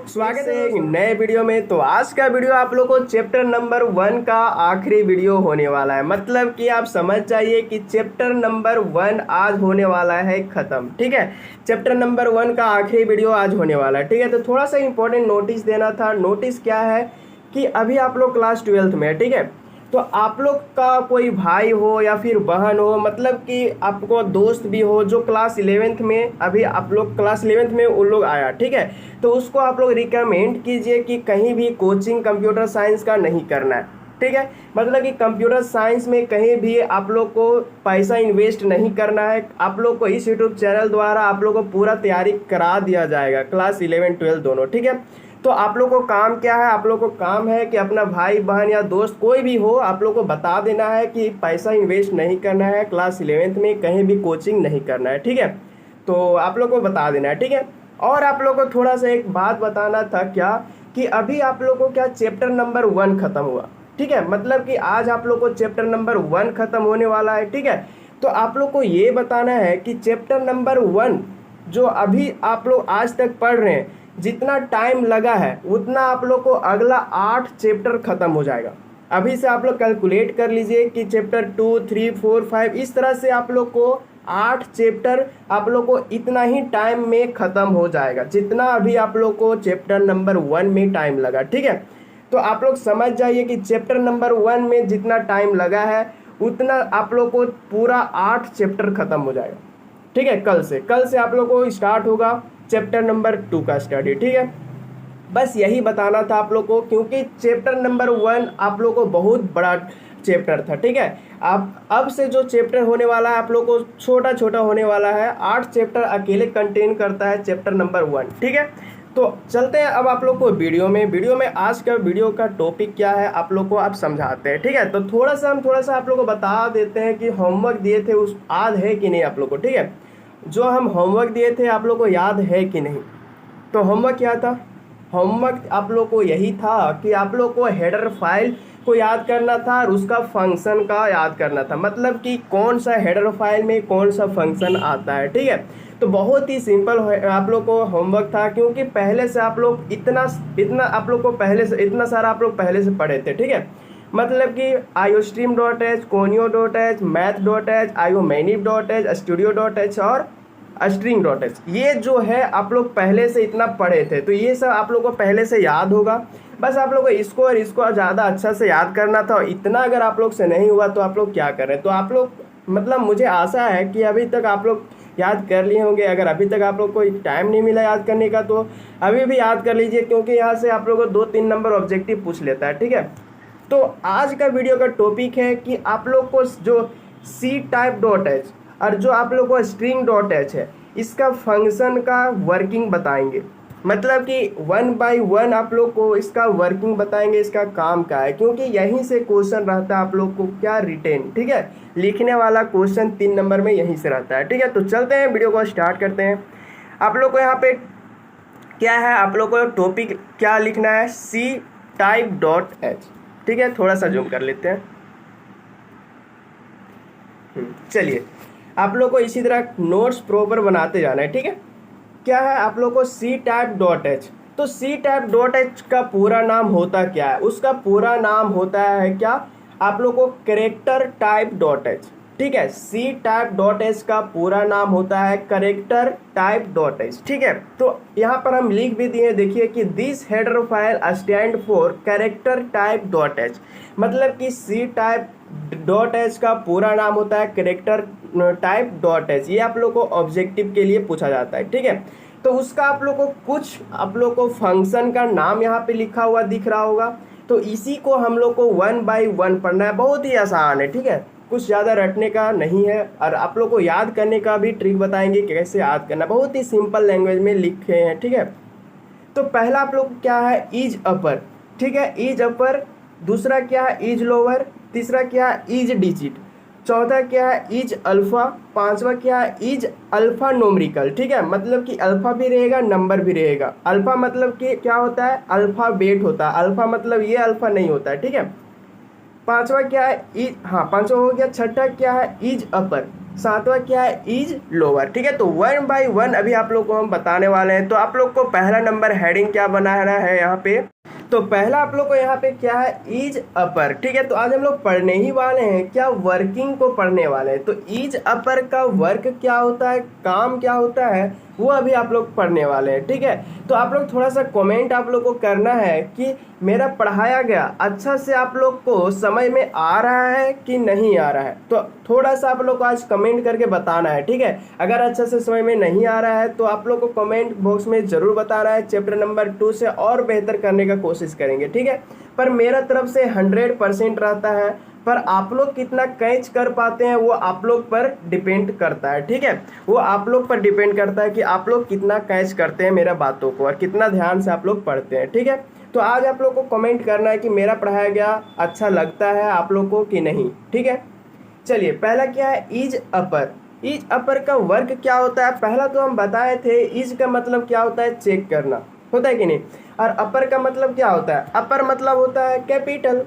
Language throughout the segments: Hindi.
स्वागत है एक नए वीडियो में। तो आज का वीडियो आप लोग को चैप्टर नंबर 1 का आखिरी वीडियो होने वाला है। मतलब कि आप समझ जाइए कि चैप्टर नंबर 1 आज होने वाला है ख़त्म। ठीक है, चैप्टर नंबर 1 का आखिरी वीडियो आज होने वाला है। ठीक है, तो थोड़ा सा इंपॉर्टेंट नोटिस देना था। नोटिस क्या है कि अभी आप लोग क्लास 12th में है। ठीक है, तो आप लोग का कोई भाई हो या फिर बहन हो, मतलब कि आपको दोस्त भी हो जो क्लास 11th में, अभी आप लोग क्लास 11th में उन लोग आया। ठीक है, तो उसको आप लोग रिकमेंड कीजिए कि कहीं भी कोचिंग कंप्यूटर साइंस का नहीं करना है। ठीक है, मतलब कि कंप्यूटर साइंस में कहीं भी आप लोग को पैसा इन्वेस्ट नहीं करना है। आप लोग को इस यूट्यूब चैनल द्वारा आप लोग को पूरा तैयारी करा दिया जाएगा, क्लास 11 12 दोनों। ठीक है, तो आप लोग को काम क्या है, आप लोग को काम है कि अपना भाई बहन या दोस्त कोई भी हो, आप लोग को बता देना है कि पैसा इन्वेस्ट नहीं करना है, क्लास 11th में कहीं भी कोचिंग नहीं करना है। ठीक है, तो आप लोग को बता देना है। ठीक है, और आप लोग को थोड़ा सा एक बात बताना था क्या कि अभी आप लोग को क्या चैप्टर नंबर 1 ख़त्म हुआ। ठीक है, मतलब कि आज आप लोग को चैप्टर नंबर 1 ख़त्म होने वाला है। ठीक है, तो आप लोग को ये बताना है कि चैप्टर नंबर 1 जो अभी आप लोग आज तक पढ़ रहे हैं, जितना टाइम लगा है उतना आप लोग को अगला 8 चैप्टर ख़त्म हो जाएगा। अभी से आप लोग कैलकुलेट कर लीजिए कि चैप्टर 2 3 4 5 इस तरह से आप लोग को 8 चैप्टर आप लोग को इतना ही टाइम में ख़त्म हो जाएगा, जितना अभी आप लोग को चैप्टर नंबर 1 में टाइम लगा। ठीक है, तो आप लोग समझ जाइए कि चैप्टर नंबर 1 में जितना टाइम लगा है उतना आप लोग को पूरा 8 चैप्टर ख़त्म हो जाएगा। ठीक है, कल से आप लोग को स्टार्ट होगा चैप्टर नंबर 2 का स्टडी। ठीक है, बस यही बताना था आप लोग को, क्योंकि चैप्टर नंबर 1 आप लोग को बहुत बड़ा चैप्टर था। ठीक है, आप अब से जो चैप्टर होने वाला है आप लोग को छोटा छोटा होने वाला है। 8 चैप्टर अकेले कंटेन करता है चैप्टर नंबर 1। ठीक है, तो चलते हैं अब आप लोग को वीडियो में आज का वीडियो का टॉपिक क्या है आप लोग को आप समझाते हैं। ठीक है, तो थोड़ा सा आप लोग को बता देते हैं कि होमवर्क दिए थे उस याद है कि नहीं आप लोग को। ठीक है, जो हम होमवर्क दिए थे आप लोग को याद है कि नहीं। तो होमवर्क क्या था, होमवर्क आप लोग को यही था कि आप लोग को हेडर फाइल को याद करना था और उसका फंक्शन का याद करना था। मतलब कि कौन सा हेडर फाइल में कौन सा फंक्शन आता है। ठीक है, तो बहुत ही सिंपल आप लोग को होमवर्क था, क्योंकि पहले से आप लोग इतना आप लोग को पहले से इतना सारा आप लोग पहले से पढ़े थे। ठीक है, मतलब कि iostream.h, conio.h, math.h, iomaniv.h, studio.h और string.h, ये जो है आप लोग पहले से इतना पढ़े थे, तो ये सब आप लोग को पहले से याद होगा। बस आप लोग को इसको और इसको ज़्यादा अच्छा से याद करना था। और इतना अगर आप लोग से नहीं हुआ तो आप लोग क्या करें, तो आप लोग मतलब मुझे आशा है कि अभी तक आप लोग याद कर लिए होंगे। अगर अभी तक आप लोग को टाइम नहीं मिला याद करने का तो अभी भी याद कर लीजिए, क्योंकि यहाँ से आप लोग को 2-3 नंबर ऑब्जेक्टिव पूछ लेता है। ठीक है, तो आज का वीडियो का टॉपिक है कि आप लोग को जो ctype.h और जो आप लोग को string.h है, इसका फंक्शन का वर्किंग बताएंगे। मतलब कि 1 by 1 आप लोग को इसका वर्किंग बताएंगे, इसका काम क्या है, क्योंकि यहीं से क्वेश्चन रहता है आप लोग को क्या रिटेन। ठीक है, लिखने वाला क्वेश्चन 3 नंबर में यहीं से रहता है। ठीक है, तो चलते हैं वीडियो को स्टार्ट करते हैं। आप लोग को यहाँ पे क्या है, आप लोग को टॉपिक क्या लिखना है, ctype.h। ठीक है, थोड़ा सा जूम कर लेते हैं। चलिए, आप लोग को इसी तरह नोट्स प्रॉपर बनाते जाना है। ठीक है, क्या है आप लोग को ctype.h। तो ctype.h का पूरा नाम होता क्या है, उसका पूरा नाम होता है क्या आप लोग को कैरेक्टर टाइप.h। ठीक है, ctype.h का पूरा नाम होता है कैरेक्टर टाइप.h। ठीक है, तो यहाँ पर हम लिख भी दिए, देखिए कि this header file stand for character type. मतलब कि ctype.h का पूरा नाम होता है कैरेक्टर टाइप.h। ये आप लोग को ऑब्जेक्टिव के लिए पूछा जाता है। ठीक है, तो उसका आप लोग को कुछ आप लोग को फंक्शन का नाम यहाँ पे लिखा हुआ दिख रहा होगा, तो इसी को हम लोग को 1 by 1 पढ़ना है। बहुत ही आसान है। ठीक है, कुछ ज़्यादा रटने का नहीं है, और आप लोग को याद करने का भी ट्रिक बताएंगे कि कैसे याद करना, बहुत ही सिंपल लैंग्वेज में लिखे हैं। ठीक है, तो पहला आप लोग क्या है, इज अपर। ठीक है, इज अपर। दूसरा क्या है, इज लोअर। तीसरा क्या है, इज डिजिट। चौथा क्या है, इज अल्फ़ा। पांचवा क्या है, इज अल्फ़ा नोमरिकल। ठीक है, मतलब कि अल्फ़ा भी रहेगा, नंबर भी रहेगा। अल्फ़ा मतलब कि क्या होता है, अल्फ़ाबेट होता है। अल्फ़ा मतलब ये अल्फ़ा नहीं होता है। ठीक है, पांचवा क्या है, इज, हाँ पांचवा हो गया। छठा क्या है, इज अपर। सातवां क्या है, इज लोअर। ठीक है, तो 1 by 1 अभी आप लोग को हम बताने वाले हैं। तो आप लोग को पहला नंबर हेडिंग क्या बनाना है यहाँ पे, तो पहला आप लोग को यहाँ पे क्या है, इज अपर। ठीक है, तो आज हम लोग पढ़ने ही वाले हैं क्या, वर्किंग को पढ़ने वाले हैं। तो इज अपर का वर्क क्या होता है, काम क्या होता है, वो अभी आप लोग पढ़ने वाले हैं। ठीक है, तो आप लोग थोड़ा सा कमेंट आप लोग को करना है कि मेरा पढ़ाया गया अच्छा से आप लोग को समझ में आ रहा है कि नहीं आ रहा है। तो थोड़ा सा आप लोग को आज कमेंट करके बताना है। ठीक है, अगर अच्छा से समझ में नहीं आ रहा है तो आप लोग को कमेंट बॉक्स में ज़रूर बताना है। चैप्टर नंबर 2 से और बेहतर करने का कोशिश करेंगे। ठीक है, पर मेरा तरफ से 100% रहता है, पर आप लोग कितना कैच कर पाते हैं वो आप लोग पर डिपेंड करता है। ठीक है, वो आप लोग पर डिपेंड करता है कि आप लोग कितना कैच करते हैं मेरा बातों को और कितना ध्यान से आप लोग पढ़ते हैं। ठीक है, तो आज आप लोग को कमेंट करना है कि मेरा पढ़ाया गया अच्छा लगता है आप लोग को कि नहीं। ठीक है, चलिए पहला क्या है, इज अपर। इज अपर का वर्क क्या होता है, पहला तो हम बताए थे इज का मतलब क्या होता है, चेक करना होता है कि नहीं, और अपर का मतलब क्या होता है, अपर मतलब होता है कैपिटल।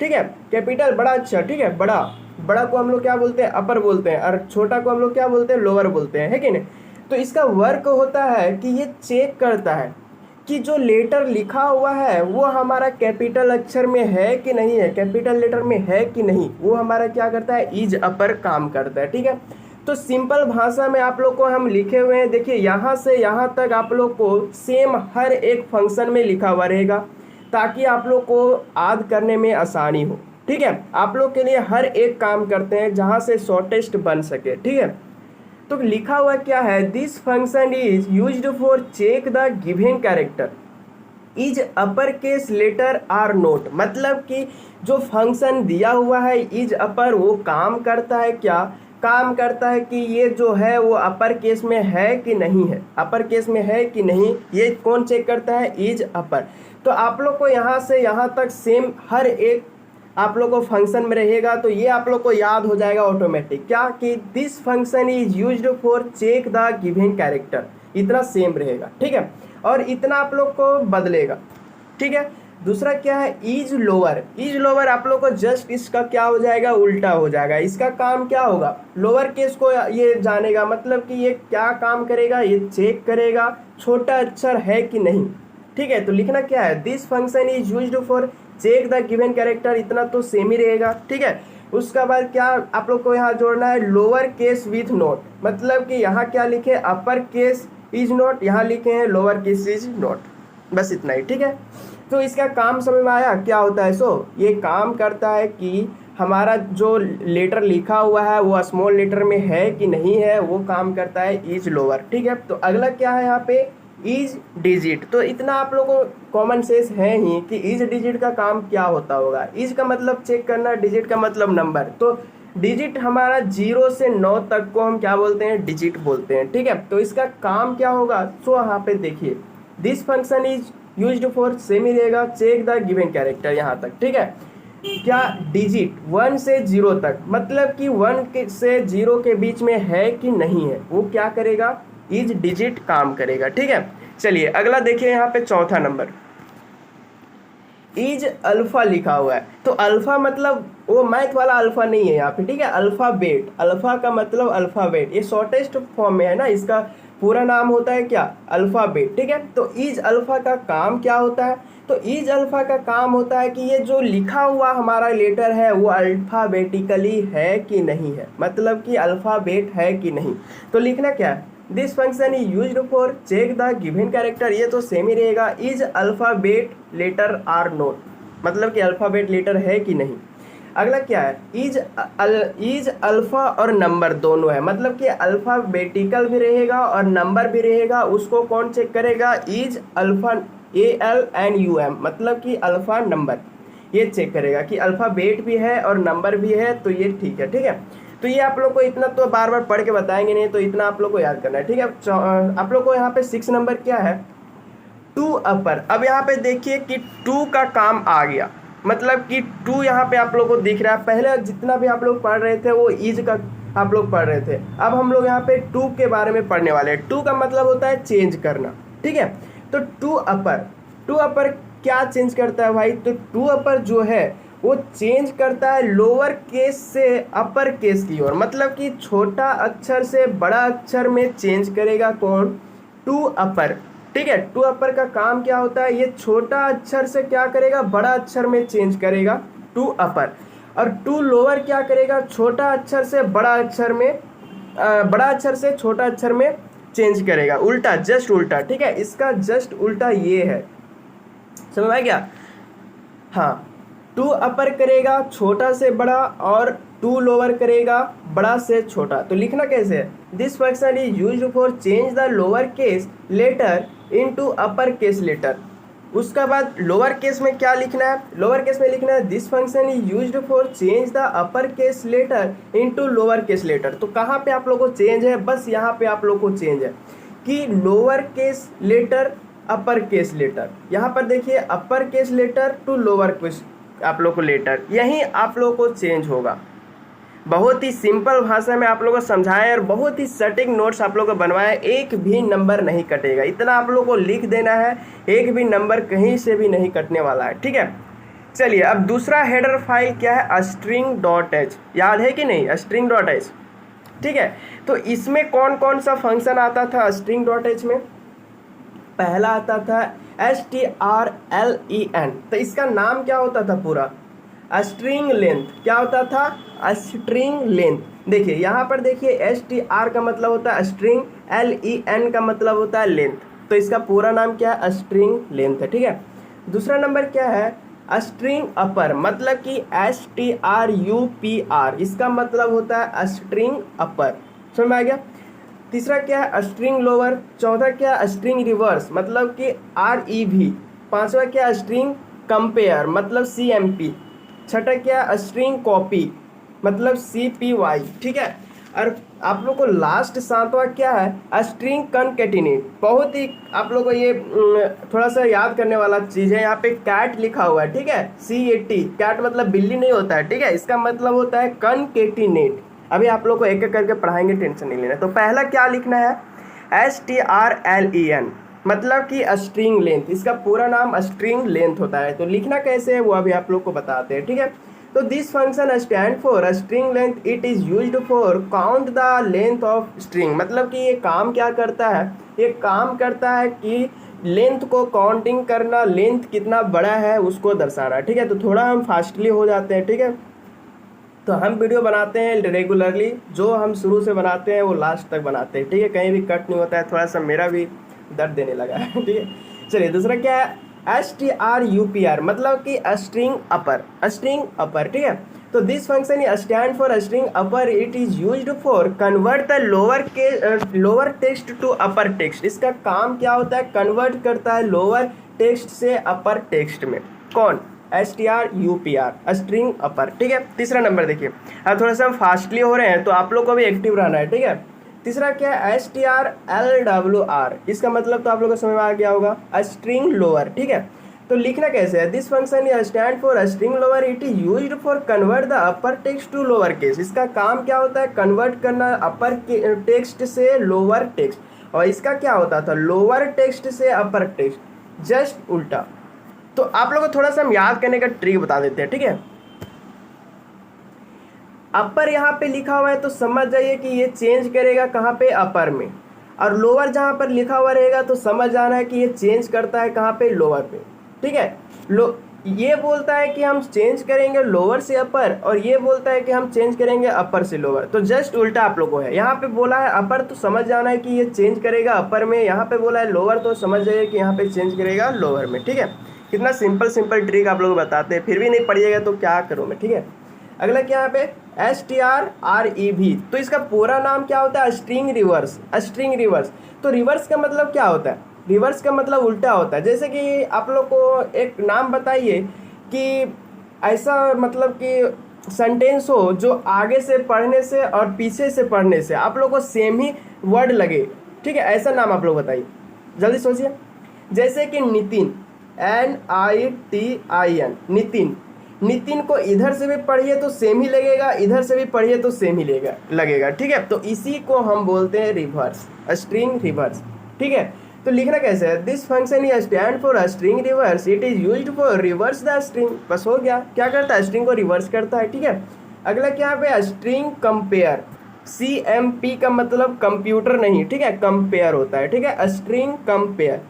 ठीक है, कैपिटल बड़ा, अच्छा ठीक है, बड़ा बड़ा को हम लोग क्या बोलते हैं, अपर बोलते हैं, और छोटा को हम लोग क्या बोलते हैं, लोअर बोलते हैं, है कि नहीं। तो इसका वर्क होता है कि ये चेक करता है कि जो लेटर लिखा हुआ है वो हमारा कैपिटल अक्षर में है कि नहीं है, कैपिटल लेटर में है कि नहीं, वो हमारा क्या करता है, इज अपर काम करता है। ठीक है, तो सिंपल भाषा में आप लोग को हम लिखे हुए हैं, देखिए यहाँ से यहाँ तक आप लोग को सेम हर एक फंक्शन में लिखा हुआ रहेगा ताकि आप लोग को याद करने में आसानी हो। ठीक है, आप लोग के लिए हर एक काम करते हैं जहाँ से शॉर्टेस्ट बन सके। ठीक है, तो लिखा हुआ क्या है, this function is used for check the given character is upper case letter or not. मतलब कि जो फंक्शन दिया हुआ है इज अपर, वो काम करता है क्या, काम करता है कि ये जो है वो अपर केस में है कि नहीं है, अपर केस में है कि नहीं, ये कौन चेक करता है, इज अपर। तो आप लोग को यहाँ से यहाँ तक सेम हर एक आप लोग को फंक्शन में रहेगा, तो ये आप लोग को याद हो जाएगा ऑटोमेटिक क्या, कि this function is used for check the given character, इतना सेम रहेगा। ठीक है, और इतना आप लोग को बदलेगा। ठीक है, दूसरा क्या है, इज लोअर। इज लोअर आप लोग को जस्ट इसका क्या हो जाएगा, उल्टा हो जाएगा। इसका काम क्या होगा, लोअर केस को ये जानेगा, मतलब कि ये क्या काम करेगा, ये चेक करेगा छोटा अक्षर है कि नहीं। ठीक है, तो लिखना क्या है, this function is used for check the given character, इतना तो सेम ही रहेगा। ठीक है, उसका बाद क्या आप लोग को यहाँ जोड़ना है, लोअर केस विथ नोट, मतलब कि यहाँ क्या लिखे, अपर केस इज नोट, यहाँ लिखे हैं लोअर केस इज नोट, बस इतना ही। ठीक है, तो इसका काम समझ में आया क्या होता है। सो ये काम करता है कि हमारा जो लेटर लिखा हुआ है वो स्मॉल लेटर में है कि नहीं है, वो काम करता है इज लोअर। ठीक है, तो अगला क्या है यहाँ पे, इज डिजिट। तो इतना आप लोगों को कॉमन सेंस है ही कि इज डिजिट का काम क्या होता होगा। इज का मतलब चेक करना, डिजिट का मतलब नंबर। तो डिजिट हमारा 0 से 9 तक को हम क्या बोलते हैं, डिजिट बोलते हैं। ठीक है, तो इसका काम क्या होगा, सो यहाँ पे देखिए, this function is used for same ही रहेगा, चेक द गिवन कैरेक्टर यहाँ तक। ठीक है, क्या डिजिट 1 से 0 तक, मतलब कि 1 से 0 के बीच में है कि नहीं है, वो क्या करेगा, इज डिजिट काम करेगा। ठीक है, चलिए अगला देखिए, यहाँ पे चौथा नंबर इज अल्फा लिखा हुआ है। तो अल्फा मतलब वो मैथ वाला अल्फा नहीं है यहाँ पे। ठीक है, अल्फाबेट, अल्फा का मतलब अल्फाबेट, ये शॉर्टेस्ट फॉर्म में है ना, इसका पूरा नाम होता है क्या, अल्फाबेट। ठीक है, तो इज अल्फा का काम क्या होता है, तो इज अल्फा का काम होता है कि ये जो लिखा हुआ हमारा लेटर है वो अल्फाबेटिकली है कि नहीं है, मतलब कि अल्फाबेट है कि नहीं। तो लिखना क्या है, this function is used for check the given character, ये तो सेम ही रहेगा, is alphabet letter or not, मतलब कि अल्फाबेट लेटर है कि नहीं। अगला क्या है, इज अल्फा और नंबर दोनों है, मतलब कि अल्फाबेटिकल भी रहेगा और नंबर भी रहेगा, उसको कौन चेक करेगा, इज अल्फा ALNUM, मतलब कि अल्फा नंबर, ये चेक करेगा कि अल्फाबेट भी है और नंबर भी है, तो ये ठीक है। ठीक है, तो ये आप लोग को इतना तो बार बार पढ़ के बताएंगे नहीं, तो इतना आप लोग को याद करना है। ठीक है, आप लोग को यहाँ पे 6 नंबर क्या है, टू अपर। अब यहाँ पे देखिए कि टू का काम आ गया, मतलब कि टू यहाँ पे आप लोग को दिख रहा है। पहले जितना भी आप लोग पढ़ रहे थे वो इज का आप लोग पढ़ रहे थे, अब हम लोग यहाँ पे टू के बारे में पढ़ने वाले हैं। टू का मतलब होता है चेंज करना। ठीक है, तो टू अपर क्या चेंज करता है भाई, तो टू अपर जो है वो चेंज करता है लोअर केस से अपर केस की ओर, मतलब कि छोटा अक्षर से बड़ा अक्षर में चेंज करेगा कौन, टू अपर। ठीक है, टू अपर का काम क्या होता है, ये छोटा अक्षर से क्या करेगा, बड़ा अक्षर में चेंज करेगा टू अपर, और टू लोअर क्या करेगा, छोटा अक्षर से बड़ा अक्षर में बड़ा अक्षर से छोटा अक्षर में चेंज करेगा, उल्टा, जस्ट उल्टा। ठीक है, इसका जस्ट उल्टा ये है, समझ में आ गया। हाँ, टू अपर करेगा छोटा से बड़ा और टू लोअर करेगा बड़ा से छोटा। तो लिखना कैसे है, this function is used for change the lower case letter into upper case letter. उसका बाद लोअर केस में क्या लिखना है, लोअर केस में लिखना है this function is used for change the upper case letter into lower case letter. तो कहाँ पे आप लोग को चेंज है, बस यहाँ पे आप लोग को चेंज है कि lower case letter upper case letter. यहाँ पर देखिए upper case letter to lower case आप लोग को लेटर, यही आप लोग को चेंज होगा। बहुत ही सिंपल भाषा में आप लोगों को समझाएं और बहुत ही सटीक नोट्स आप लोगों को बनवाएं, एक भी नंबर नहीं कटेगा, इतना आप लोगों को लिख देना है, एक भी नंबर कहीं से भी नहीं कटने वाला है। ठीक है, चलिए अब दूसरा हेडर फाइल क्या है, string.h, याद है कि नहीं, string.h। ठीक है, तो इसमें कौन कौन सा फंक्शन आता था string.h में, पहला आता था strlen, तो इसका नाम क्या होता था पूरा, स्ट्रिंग लेंथ। क्या होता था, स्ट्रिंग लेंथ। देखिए यहाँ पर देखिए str का मतलब होता है स्ट्रिंग, len का मतलब होता है लेंथ, तो इसका पूरा नाम क्या है, स्ट्रिंग लेंथ है। ठीक है, दूसरा नंबर क्या है, स्ट्रिंग अपर, मतलब कि strupr, इसका मतलब होता है स्ट्रिंग अपर, समझ में आ गया। तीसरा क्या है, स्ट्रिंग लोअर। चौथा क्या है, स्ट्रिंग रिवर्स, मतलब कि rev। पांचवा क्या है, स्ट्रिंग कंपेयर, मतलब cmp। छठा क्या है, स्ट्रिंग कॉपी, मतलब cpy। ठीक है, और आप लोग को लास्ट सातवां क्या है, स्ट्रिंग कनकेटिनेट। बहुत ही आप लोग को ये थोड़ा सा याद करने वाला चीज़ है, यहाँ पे कैट लिखा हुआ है। ठीक है, CAT, कैट मतलब बिल्ली नहीं होता है। ठीक है, इसका मतलब होता है कनकेटिनेट। अभी आप लोग को एक एक करके पढ़ाएंगे, टेंशन नहीं लेना। तो पहला क्या लिखना है, strlen, मतलब कि स्ट्रिंग लेंथ, इसका पूरा नाम स्ट्रिंग लेंथ होता है। तो लिखना कैसे है वो अभी आप लोग को बताते हैं। ठीक है, तो this function stand for string length, it is used for count the length of string, मतलब कि ये काम क्या करता है, ये काम करता है कि लेंथ को काउंटिंग करना, लेंथ कितना बड़ा है उसको दर्शाना। ठीक है, तो थोड़ा हम फास्टली हो जाते हैं। ठीक है, तो हम वीडियो बनाते हैं रेगुलरली, जो हम शुरू से बनाते हैं वो लास्ट तक बनाते हैं। ठीक है, कहीं भी कट नहीं होता है, थोड़ा सा मेरा भी दर्द देने लगा है। ठीक है, चलिए दूसरा क्या है, strupr, मतलब कि स्ट्रिंग अपर, स्ट्रिंग अपर। ठीक है, तो this function stand for string upper, it is used for convert the lower text to upper text. इसका काम क्या होता है, कन्वर्ट करता है लोअर टेक्स्ट से अपर टेक्स्ट में। कौन, strupr, स्ट्रिंग अपर। ठीक है, तीसरा नंबर देखिए, अब थोड़ा सा हम फास्टली हो रहे हैं तो आप लोग को भी एक्टिव रहना है। ठीक है, तीसरा क्या है, strlwr, इसका मतलब तो आप लोग को समझ में आ गया होगा, स्ट्रिंग लोअर। ठीक है, तो लिखना कैसे है, this function stand for string lower, it is used for convert the upper text to lower case. इसका काम क्या होता है, कन्वर्ट करना अपर टेक्स्ट से लोअर टेक्स्ट, और इसका क्या होता था, लोअर टेक्स्ट से अपर टेक्स्ट, जस्ट उल्टा। तो आप लोग को थोड़ा सा हम याद करने का ट्रिक बता देते हैं। ठीक है, अपर यहाँ पे लिखा हुआ है तो समझ जाइए कि ये चेंज करेगा कहाँ पे, अपर में, और लोअर जहाँ पर लिखा हुआ रहेगा तो समझ जाना है कि ये चेंज करता है कहाँ पे, लोअर पे। ठीक है, ये बोलता है कि हम चेंज करेंगे लोअर से अपर, और ये बोलता है कि हम चेंज करेंगे अपर से लोअर, तो जस्ट उल्टा आप लोगों को है। यहाँ पे बोला है अपर तो समझ जाना है कि ये चेंज करेगा अपर में, यहाँ पे बोला है लोअर तो समझ जाइए कि यहाँ पे चेंज करेगा लोअर में। ठीक है, कितना सिंपल ट्रिक आप लोग बताते हैं, फिर भी नहीं पढ़िएगा तो क्या करूँ मैं। ठीक है, अगला क्या यहाँ पे, strrev, तो इसका पूरा नाम क्या होता है, स्ट्रिंग रिवर्स, स्ट्रिंग रिवर्स। तो रिवर्स का मतलब क्या होता है, रिवर्स का मतलब उल्टा होता है। जैसे कि आप लोग को एक नाम बताइए कि ऐसा मतलब कि सेंटेंस हो जो आगे से पढ़ने से और पीछे से पढ़ने से आप लोग को सेम ही वर्ड लगे। ठीक है, ऐसा नाम आप लोग बताइए, जल्दी सोचिए। जैसे कि नितिन, NITIN, नितिन, नितिन को इधर से भी पढ़िए तो सेम ही लगेगा, इधर से भी पढ़िए तो सेम ही लगेगा। ठीक है, तो इसी को हम बोलते हैं रिवर्स, स्ट्रिंग रिवर्स। ठीक है, तो लिखना कैसे है, this function is stand for string reverse, it is used for reverse the string. बस हो गया, क्या करता है, स्ट्रिंग को रिवर्स करता है। ठीक है, अगला क्या पे, स्ट्रिंग कंपेयर, CMP का मतलब कंप्यूटर नहीं, ठीक है, कंपेयर होता है। ठीक है, स्ट्रिंग कंपेयर,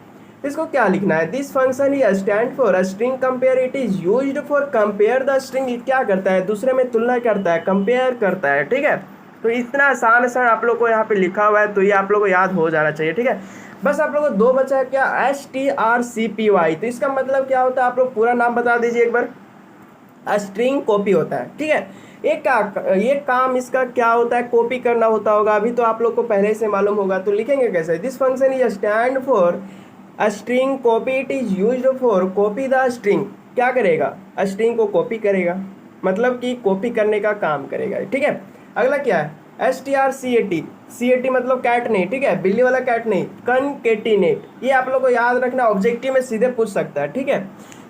इसको क्या लिखना है, this function is stand for string compare, it is used for compare the string. क्या करता है, दूसरे में तुलना करता है, कंपेयर करता है। ठीक है, तो इतना आसान आसान आप लोग को यहाँ पे लिखा हुआ है, तो ये आप लोग को याद हो जाना चाहिए। ठीक है, बस आप लोग को दो बचा है क्या, STRCPY, तो इसका मतलब क्या होता है, आप लोग पूरा नाम बता दीजिए एक बार। स्ट्रिंग कॉपी होता है। ठीक है, ये काम इसका क्या होता है, कॉपी करना होता होगा, अभी तो आप लोग को पहले से मालूम होगा। तो लिखेंगे कैसे, this function is stand for string copy, it is used for copy the string. क्या करेगा, स्ट्रिंग को कॉपी करेगा, मतलब कि कॉपी करने का काम करेगा। ठीक है, अगला क्या है, STRCAT मतलब कैट नहीं, ठीक है, बिल्ली वाला कैट नहीं, कनकेटिनेट। ये आप लोग को याद रखना, ऑब्जेक्टिव में सीधे पूछ सकता है। ठीक है,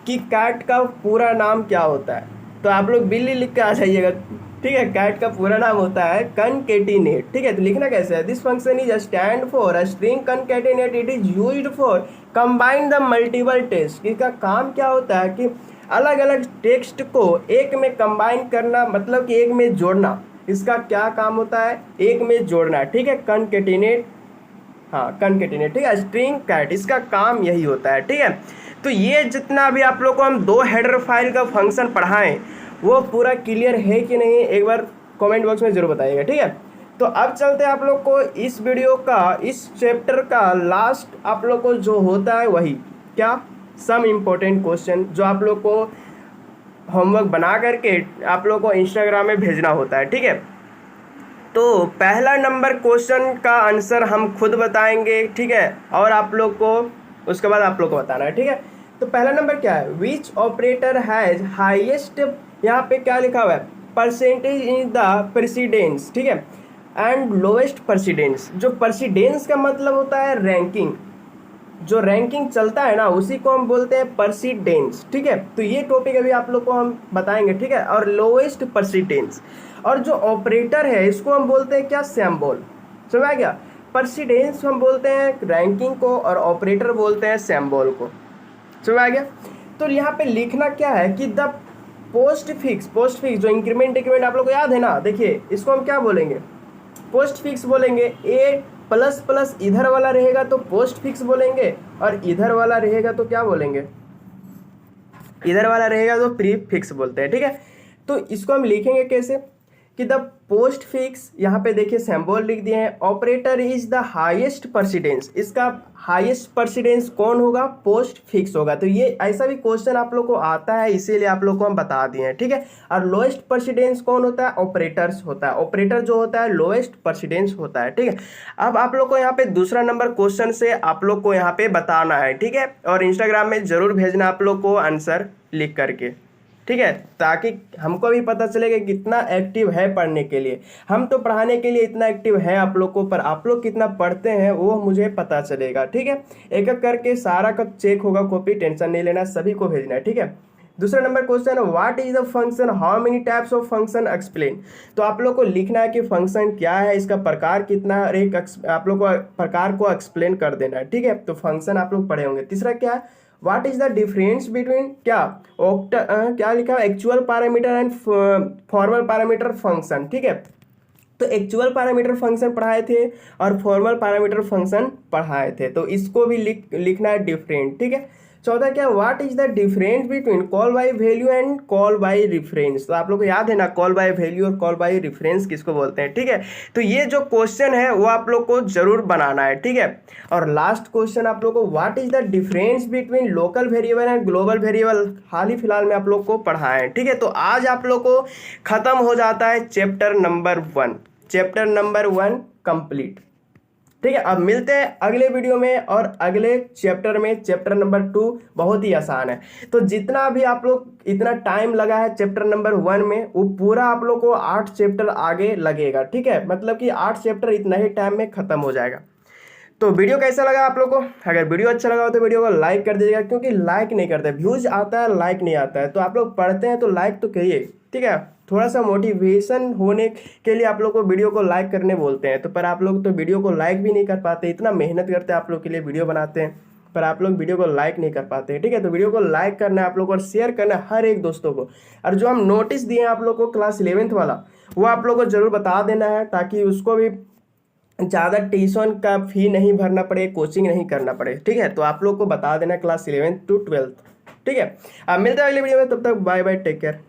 कि कैट का पूरा नाम क्या होता है, तो आप लोग बिल्ली लिख के आ जाइएगा। ठीक है, कैट का पूरा नाम होता है कनकेटिनेट। ठीक है, तो लिखना कैसे है, this function is stand for string concatenate, it is used for combine the multiple text. इसका काम क्या होता है कि अलग अलग टेक्स्ट को एक में कंबाइन करना, मतलब कि एक में जोड़ना। इसका क्या काम होता है, एक में जोड़ना। ठीक है, कनकेटिनेट, हाँ कनकेटिनेट। ठीक है, स्ट्रिंग कैट, इसका काम यही होता है। ठीक है, तो ये जितना भी आप लोग को हम दो हेडर फाइल का फंक्शन पढ़ाएं, वो पूरा क्लियर है कि नहीं, एक बार कमेंट बॉक्स में जरूर बताइएगा। ठीक है, तो अब चलते हैं आप लोग को इस वीडियो का, इस चैप्टर का लास्ट आप लोग को जो होता है वही क्या, सम इम्पोर्टेंट क्वेश्चन, जो आप लोग को होमवर्क बना करके आप लोग को इंस्टाग्राम में भेजना होता है। ठीक है, तो पहला नंबर क्वेश्चन का आंसर हम खुद बताएंगे। ठीक है, और आप लोग को उसके बाद आप लोग को बताना है। ठीक है, तो पहला नंबर क्या है, विच ऑपरेटर हैज हाईएस्ट, यहाँ पे क्या लिखा हुआ है, परसेंटेज इन द प्रेसिडेंस। ठीक है, एंड लोएस्ट प्रेसिडेंस। जो प्रेसिडेंस का मतलब होता है रैंकिंग, जो रैंकिंग चलता है ना, उसी को हम बोलते हैं प्रेसिडेंस। ठीक है, तो ये टॉपिक अभी आप लोग को हम बताएंगे। ठीक है, और लोएस्ट प्रेसिडेंस, और जो ऑपरेटर है इसको हम बोलते हैं क्या, सिंबल। समझ आ गया, प्रेसिडेंस हम बोलते हैं रैंकिंग को, और ऑपरेटर बोलते हैं सिंबल को। समझ आ गया, तो यहाँ पे लिखना क्या है कि द पोस्ट फिक्स जो इंक्रीमेंट डिक्रीमेंट आप लोग को याद है ना, देखिए इसको हम क्या बोलेंगे, पोस्ट फिक्स बोलेंगे। ए प्लस प्लस इधर वाला रहेगा तो पोस्ट फिक्स बोलेंगे, और इधर वाला रहेगा तो क्या बोलेंगे, इधर वाला रहेगा तो प्री फिक्स बोलते हैं। ठीक है, तो इसको हम लिखेंगे कैसे कि द पोस्ट फिक्स, यहाँ पे देखिए सिंबल लिख दिए हैं, operator is the highest precedence. इसका हाईएस्ट प्रेसिडेंस कौन होगा, पोस्ट फिक्स होगा। तो ये ऐसा भी क्वेश्चन आप लोग को आता है, इसीलिए आप लोग को हम बता दिए हैं। ठीक है, और लोएस्ट प्रेसिडेंस कौन होता है, ऑपरेटर्स होता है। ऑपरेटर जो होता है लोएस्ट प्रेसिडेंस होता है। ठीक है, अब आप लोग को यहाँ पे दूसरा नंबर क्वेश्चन से आप लोग को यहाँ पे बताना है। ठीक है, और इंस्टाग्राम में जरूर भेजना आप लोग को आंसर लिख करके। ठीक है, ताकि हमको भी पता चले कि कितना एक्टिव है पढ़ने के लिए। हम तो पढ़ाने के लिए इतना एक्टिव है आप लोग को, पर आप लोग कितना पढ़ते हैं वो मुझे पता चलेगा। ठीक है, एक एक करके सारा का चेक होगा कॉपी, टेंशन नहीं लेना, सभी को भेजना है। ठीक है, दूसरा number question, what is the function, how many types of function explain. तो आप लोग को लिखना है कि फंक्शन क्या है, इसका प्रकार कितना, एक आप लोग को प्रकार को एक्सप्लेन कर देना है। ठीक है, तो फंक्शन आप लोग पढ़े होंगे। तीसरा क्या है, what is the difference between क्या, क्या लिखा है, actual parameter and formal parameter function. ठीक है, तो एक्चुअल पैरामीटर फंक्शन पढ़ाए थे और फॉर्मल पैरामीटर फंक्शन पढ़ाए थे, तो इसको भी लिखना है डिफरेंट। ठीक है, चौथा क्या, what is the difference between call by value and call by reference. तो आप लोग को याद है ना, कॉल बाय वैल्यू और कॉल बाय रेफरेंस किसको बोलते हैं। ठीक है, तो ये जो क्वेश्चन है वो आप लोग को जरूर बनाना है। ठीक है, और लास्ट क्वेश्चन आप लोग को, what is the difference between local variable and global variable, हाल ही फिलहाल में आप लोग को पढ़ाएं। ठीक है, तो आज आप लोग को खत्म हो जाता है चैप्टर नंबर 1 कंप्लीट। ठीक है, अब मिलते हैं अगले वीडियो में और अगले चैप्टर में, चैप्टर नंबर 2 बहुत ही आसान है। तो जितना भी आप लोग इतना टाइम लगा है चैप्टर नंबर 1 में, वो पूरा आप लोग को 8 चैप्टर आगे लगेगा। ठीक है, मतलब कि 8 चैप्टर इतना ही टाइम में खत्म हो जाएगा। तो वीडियो कैसा लगा आप लोग को? अगर वीडियो अच्छा लगा हो तो वीडियो को लाइक कर दीजिएगा, क्योंकि लाइक नहीं करते, व्यूज आता है लाइक नहीं आता है। तो आप लोग पढ़ते हैं तो लाइक तो करिए, ठीक है। थोड़ा सा मोटिवेशन होने के लिए आप लोग को वीडियो को लाइक करने बोलते हैं, तो पर आप लोग तो वीडियो को लाइक भी नहीं कर पाते। इतना मेहनत करते हैं आप लोग के लिए, वीडियो बनाते हैं, पर आप लोग वीडियो को लाइक नहीं कर पाते, ठीक है। तो वीडियो को लाइक करना है आप लोग और शेयर करना है हर एक दोस्तों को। और जो हम नोटिस दिए हैं आप लोग को क्लास 11th वाला, वो आप लोग को जरूर बता देना है, ताकि उसको भी ज़्यादा ट्यूशन का फी नहीं भरना पड़े, कोचिंग नहीं करना पड़े, ठीक है। तो आप लोग को बता देना क्लास 11th to 12th, ठीक है। अब मिलते हैं अगले वीडियो में, तब तक बाय बाय, टेक केयर।